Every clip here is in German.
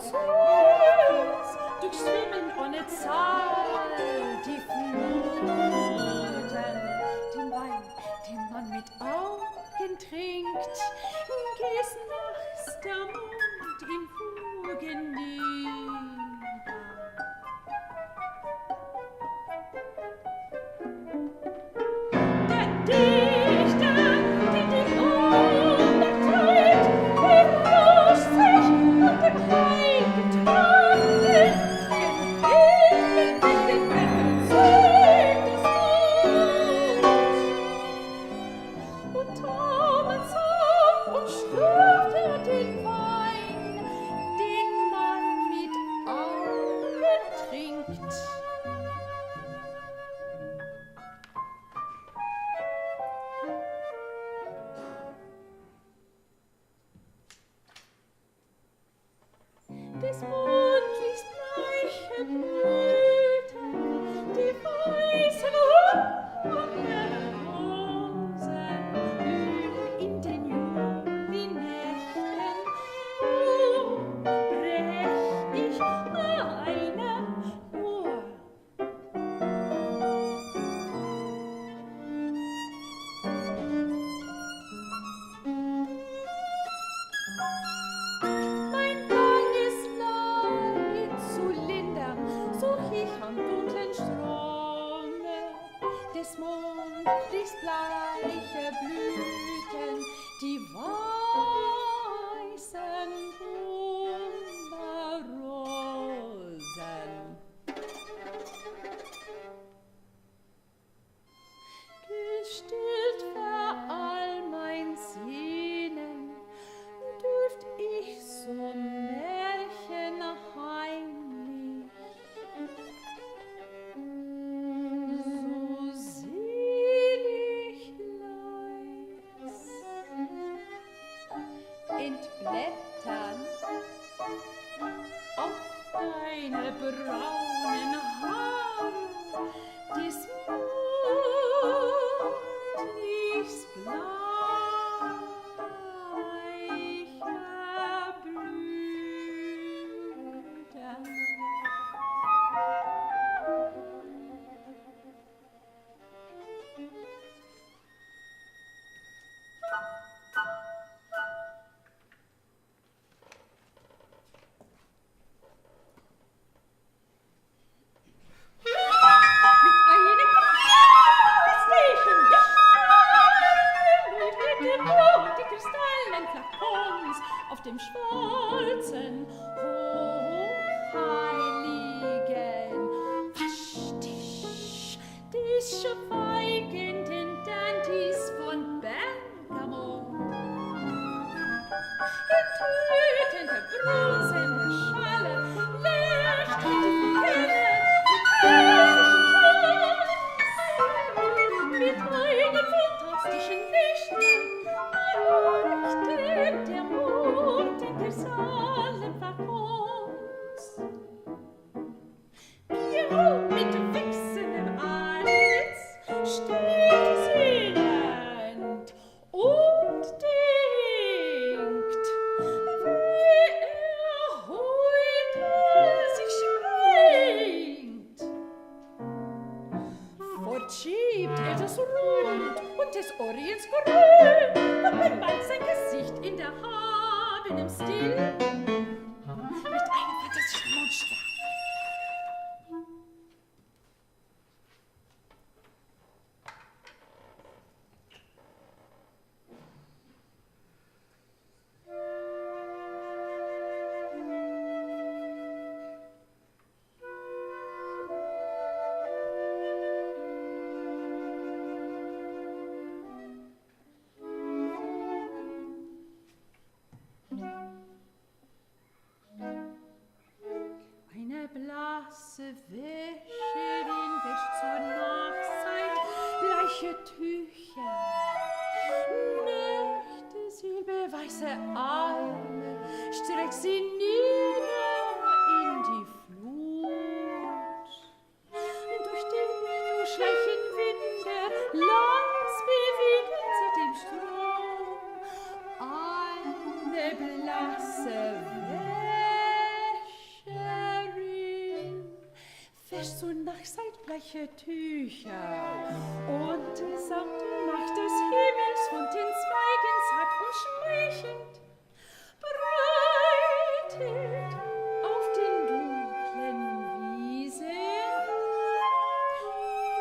süß, durchschwimmen ohne Zahl die Fluten. Den Wein, den man mit Augen trinkt, gießen nachts der Mond in Fugen nieder. Der Dichter, den die Ohnmacht treibt, beherrscht sich und dem heiligen Tragen, gen Himmel verzeugt es Mut. Und damals auf und schlürft den Wein, den man mit Augen trinkt. Des Mondlichts bleiche Blüten, die weißen Rosen blühen in den Julinächten. Oh, brech ich eine Uhr. Mein banges Leid zu lindern, such ich am dunklen Strome des Mondlichts bleiche Blüten, die weißen Wunderrosen. Gestillt für all mein Sehnen, dürft ich so märchenheimlich, so selig leis entblättern auf deine braunen Haare des Mondlichts bleicher Blüten. Mit einem Station leuchtete Blut die kristallen Flakons auf dem schwarzen Hochheiligen Waschtisch des schweigenden Dantes von Bergamo. In tötender bronzener Schale leuchtete Kennen mit einem fantastischen Lichtlein leuchtet der Mond in der Saalenwagons. Pierrot mit wechselndem Antlitz steht sinnend und denkt, wie heute sich schwingt. Fortschiebt das Rund und des Orients Grün und bemalt sein Gesicht in der Habenem Stil mit einem fantastischen Mondstrahl. Eine blasse Wäscherin wäscht zur Nachtzeit bleiche Tücher. Nächte silberweiße Arme streckt sie nieder in die Flut. Durch die schleichen Winde langs bewegen sie den Strom. Eine blasse Wäscherin wäscht so nachseitbleiche Tücher und samt Macht des Himmels von den Zweigen satt und schmeichend breitet auf den dunklen Wiesen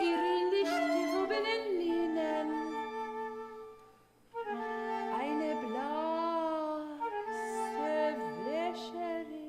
ihre lichtgewobenen Linnen. Eine blasse Wäscherin.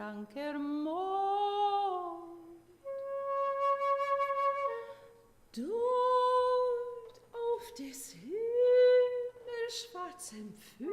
kranker Mond. Dort auf des Himmels schwarzem Pfühl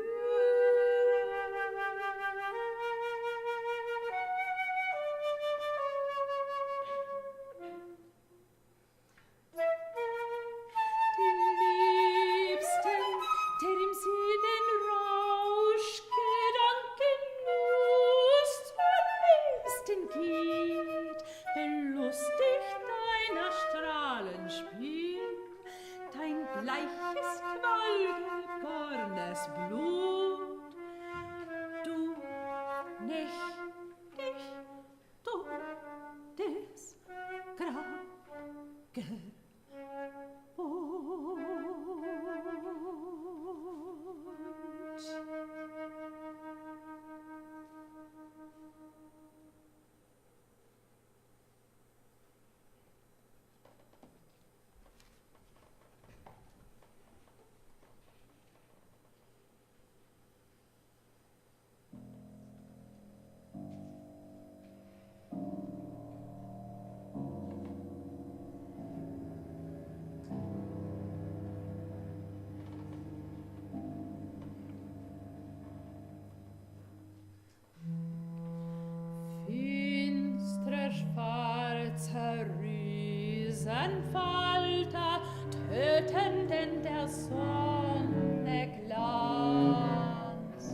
schwarzer Riesenfalter töten denn der Sonne Glanz.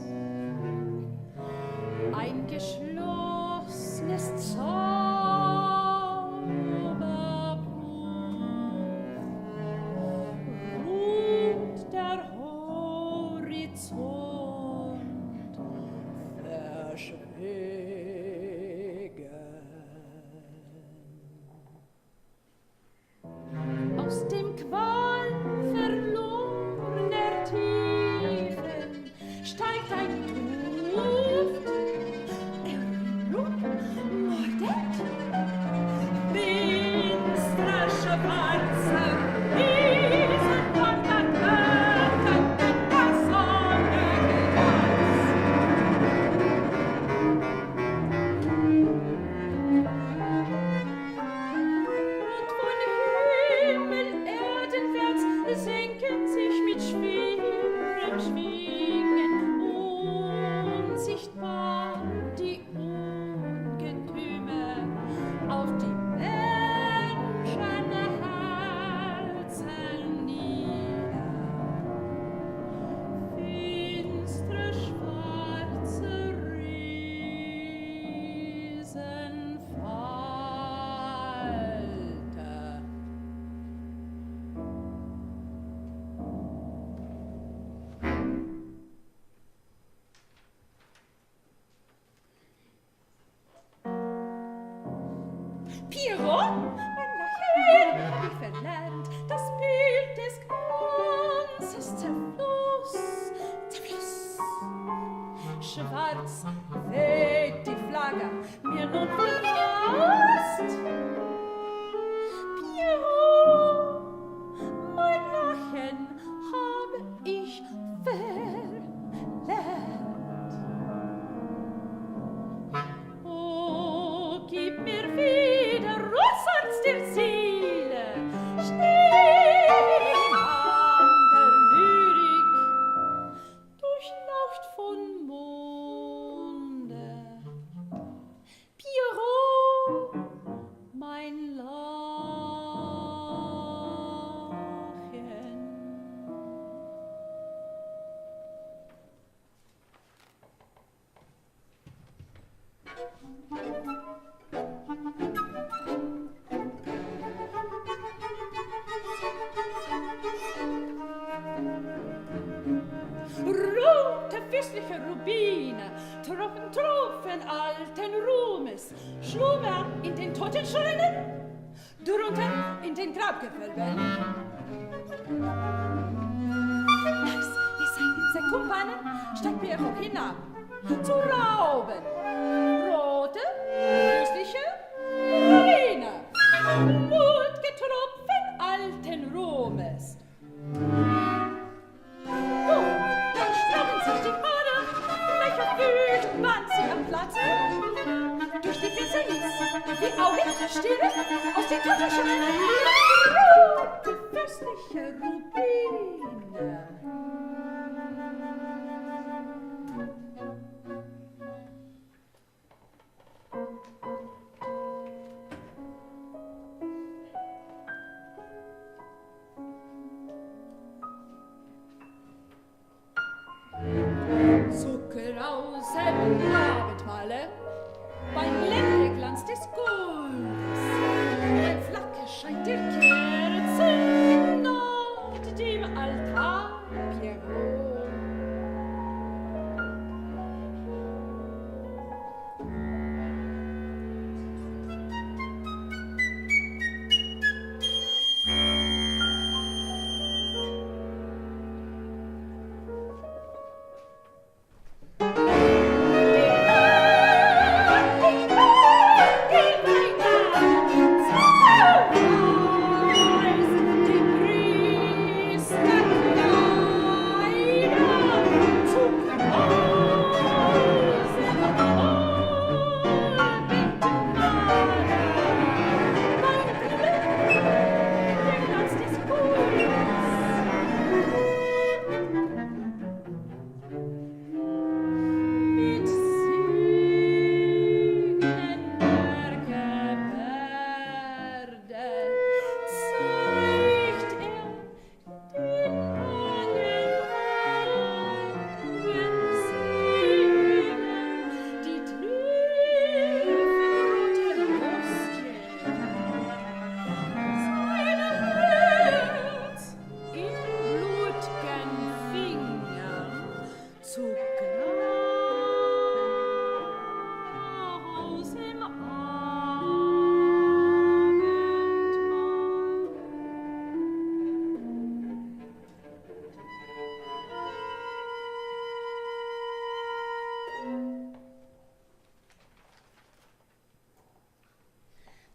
Ein geschlossenes Zauberbuch ruht der Horizont verschwegen. Aus dem Qual verlorener Tiefen steigt ein Duft, mordet, finsterer schwarzer Riesenfalter töten der Sonne senken sich mit schwerem Schwingen unsichtbar die Ungetüme auf die Menschenherzen nieder. Finstere schwarze Riesenfalter. Pierrot, mein Lachen, hab ich verlernt, das Bild des Glanzes zerfloss. Schwarz weht die Flagge, mir nun verpasst. Pierrot, mein Lachen habe ich verlernt. Oh, gib mir wieder Russlands der Seele, stehen an der Lyrik, durchlaucht von Monde. Pierrot, mein Lachen. Rote fürstliche Rubine, Tropfen alten Ruhmes, Schlummer in den Totenschreinen, drunter in den Grabgewölben. Sein Kumpanen steigt Pierrot hinab, zu rauben. Rote fürstliche Rubine, blutgetropfen alten Ruhmes. Dann strammen sich die Haare, welcher Fühl wann sie am Platze. Cherubine. Zucker aus dem Abendmahle, beim Blendeglanz des Goldes, ein Flacke scheint der Kerzen nach dem Altar Pierrot.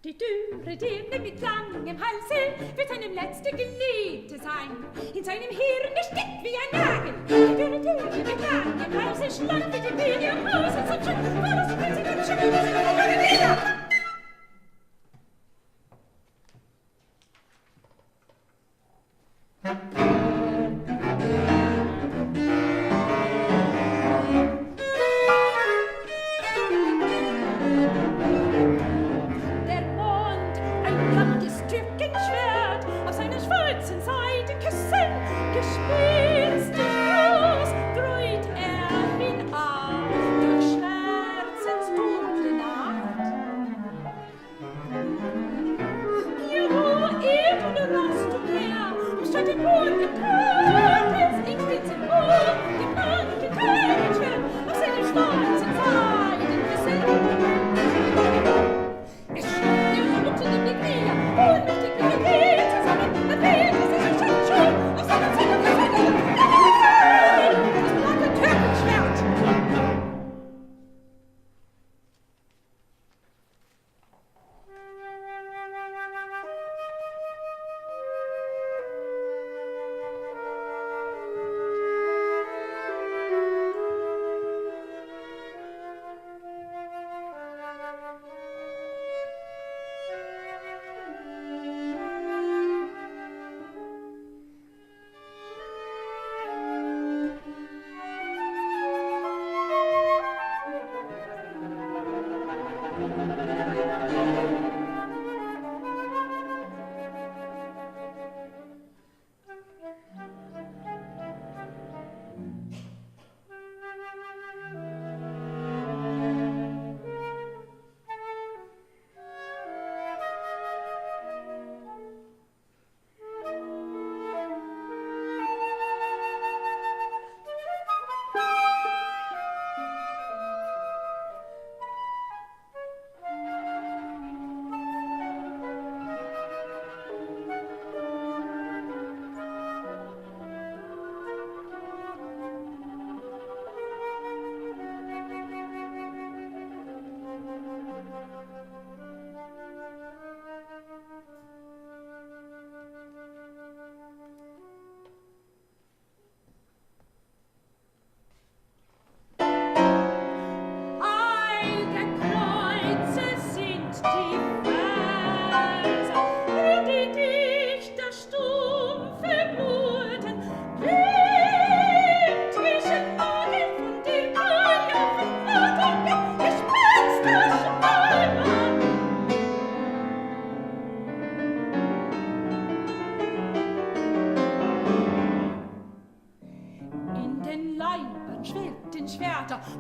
Die dürre Dirne mit langem Halse wird seinem letzte Geliebte sein. In seinem Hirn steckt wie ein Nagel. Die dürre Dirne mit langem Halse schlank wie die Biene am Haus und so schön, war das plötzlich ein schön,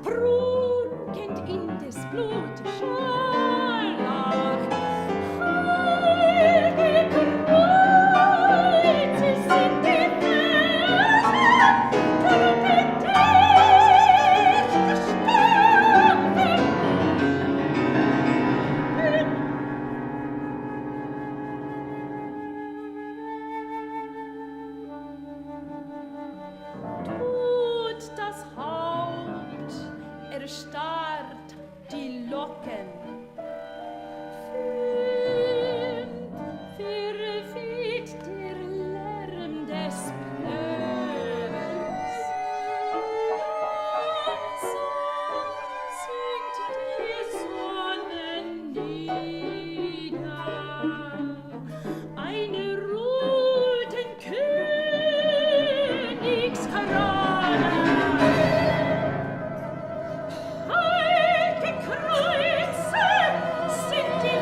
prunkend in des Blutes Scharlach. Heilige Kreuze sind die Väter, trompetet gestorben. Tut das Haupt, erstarrt die Locken. Verweht der Lärm des Pöbels. Sinkt die Sonne nieder. Eine roten Königskrone. Heilige Kreuze sind die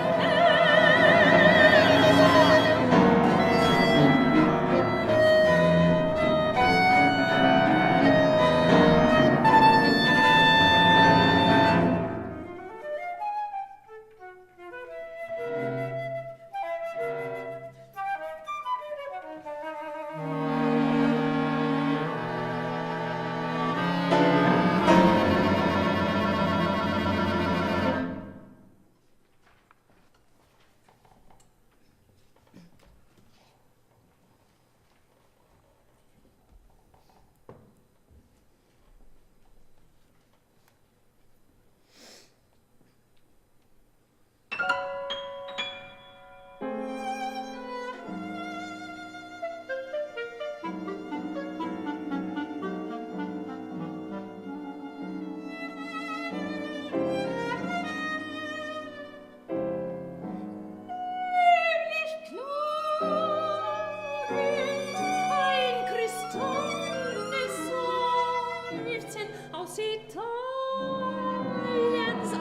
Italiens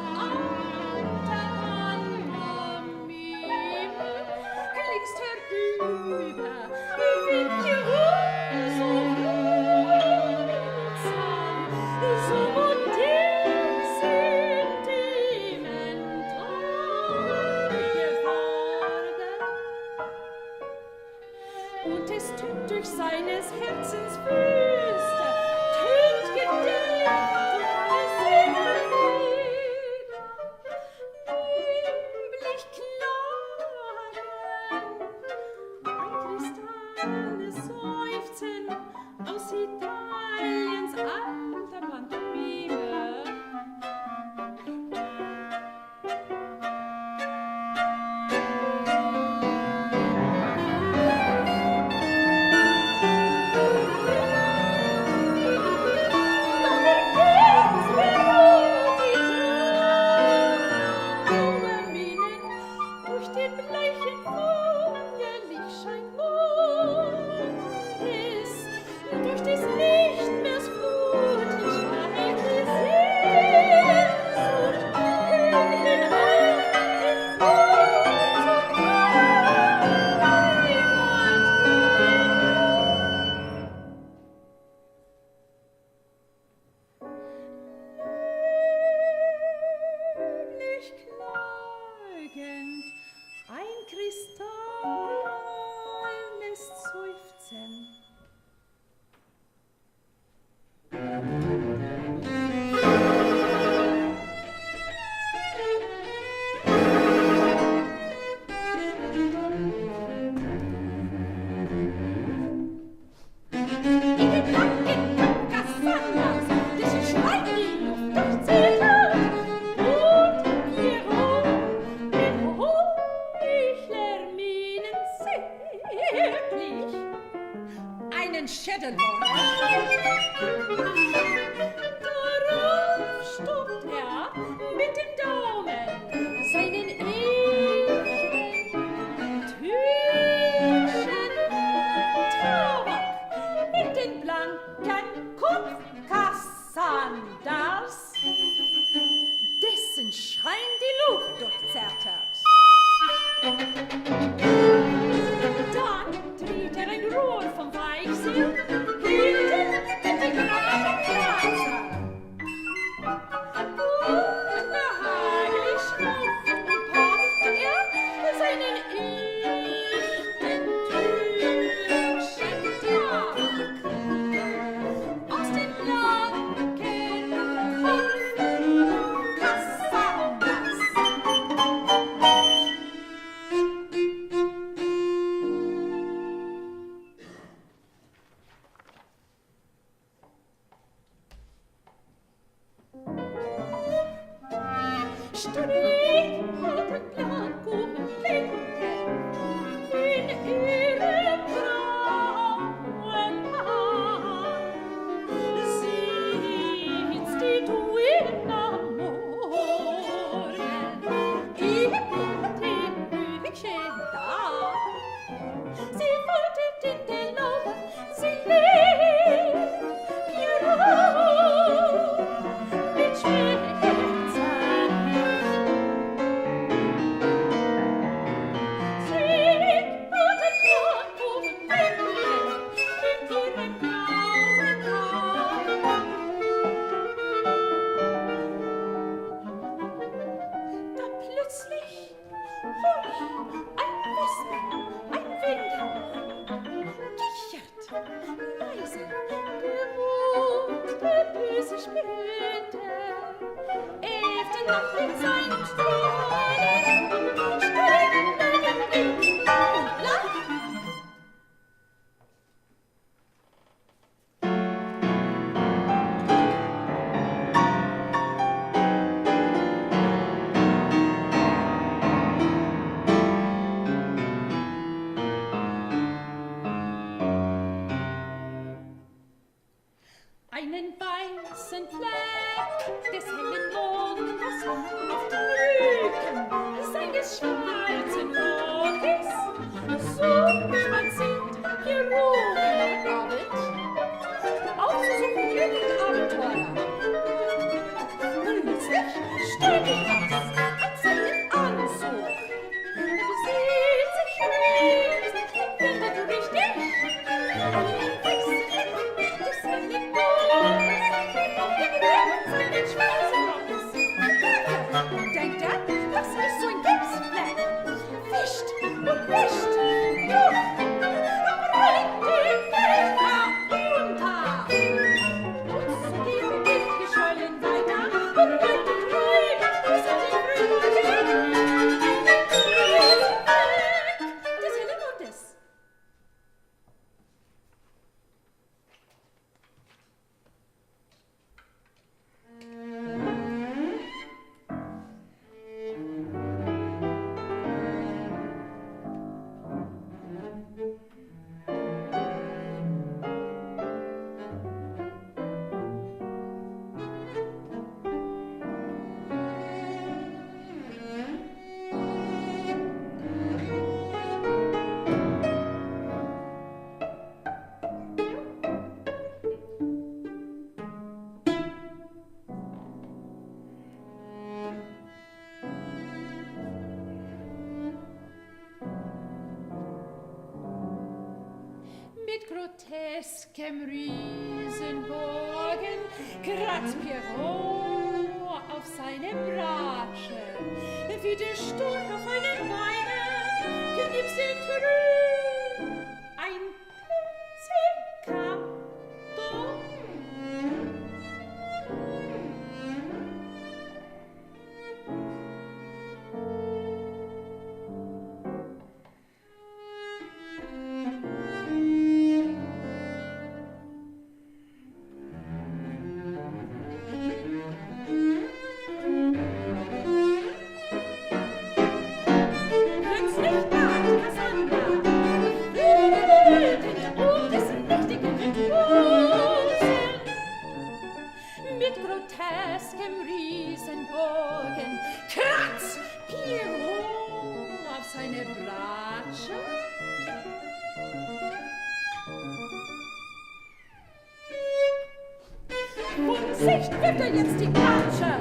Pantomime glickst herüber wie so modern sentimental geworden. Und es tönt durch seines Herzens Wüste, tönt gedämpft. Ein Kristall lässt seufzen. In den blanken Kassanas, dessen Schwein die Luft durchzieht hat, und Pierrot mit Heuchlermienen zärtlich einen Schädelhorn. Darauf stuppt er mit dem Daumen seinen Tüchen Tabak in den blanken Kupfkassandals, dessen Schrein die Luft durchzerrt hat. Dann tritt er ein Rohr vom Weichseel hinten in die Grafenstraße. Strick und Glankuchen blinken in ihrem grauen Haar. Sitzt die Duin am Morgen im Rübchen da. Sie wollte in der Laube, sie lebt Pierrot mit Schmerzen. Strick und Glankuchen blinken in ihrem grauen Haar. Da plötzlich, hui, ein Wespen, ein Wind, kichert, leise, der Mond, der böse spielte, 11. Nacht mit seinen Strahlen, Strick und lacht. Einen weißen Fleck des hellen Mondes auf dem Rücken seines schwarzen Rockes. So gespannt sind Pierrot am Abend aufzusuchen irgendein Abenteuer. Plötzlich steigt er an seinen Anzug. Er besieht sich rings, findet richtig einen Wechsel des hellen Mondes auf dem Rücken seines schwarzen Rockes. Denkt er, das ist so ein Gipsfleck. Wischt und wischt, aber bringt ihn nicht herunter. Und so geht er mit Geschollen weiter und bleibt treiben, bis er sich rübergeht. Des hellen Mondes. Mit groteskem Riesenbogen kratzt Pierrot auf seine Bratsche. Wie der Storch auf einem Beine knipselt trüb ein Pizzicato. Plötzlich bat Cassandra, wütend des mächtigen Virtuosen. Mit groteskem Riesenbogen kratzt Pierrot auf seine Bratsche. Von Sicht wirft er jetzt die Bratsche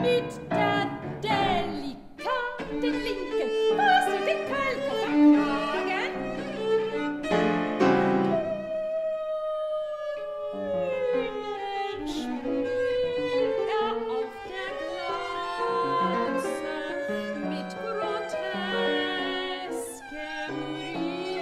mit der delikaten Linken, was er den Kalker verkragen. Grünen spielt er auf der Glatze mit groteskem Riesenbogen.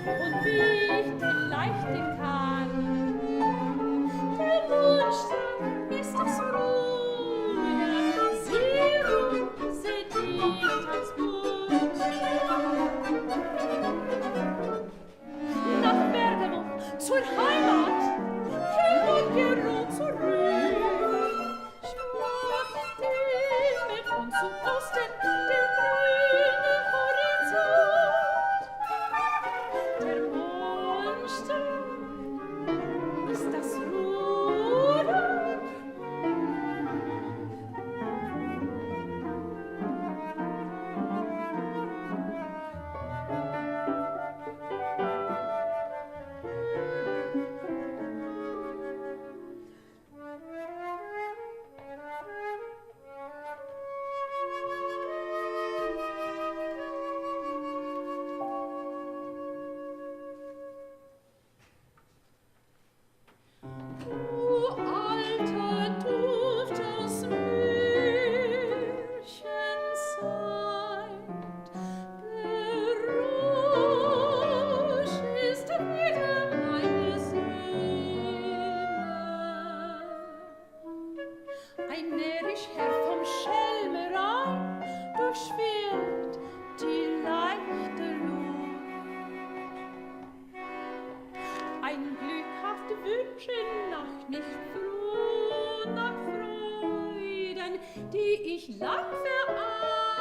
und wie ich den leichten kann. Der Mondstein ist das Ruder, sie sediert als Bunt. Nach Bergamo zur Heimat, kehr Gero zurück. Schwach den mit uns zum Osten, der grüne Horizont. Der Mondstein ist das Ruder. Die ich lang verahnt.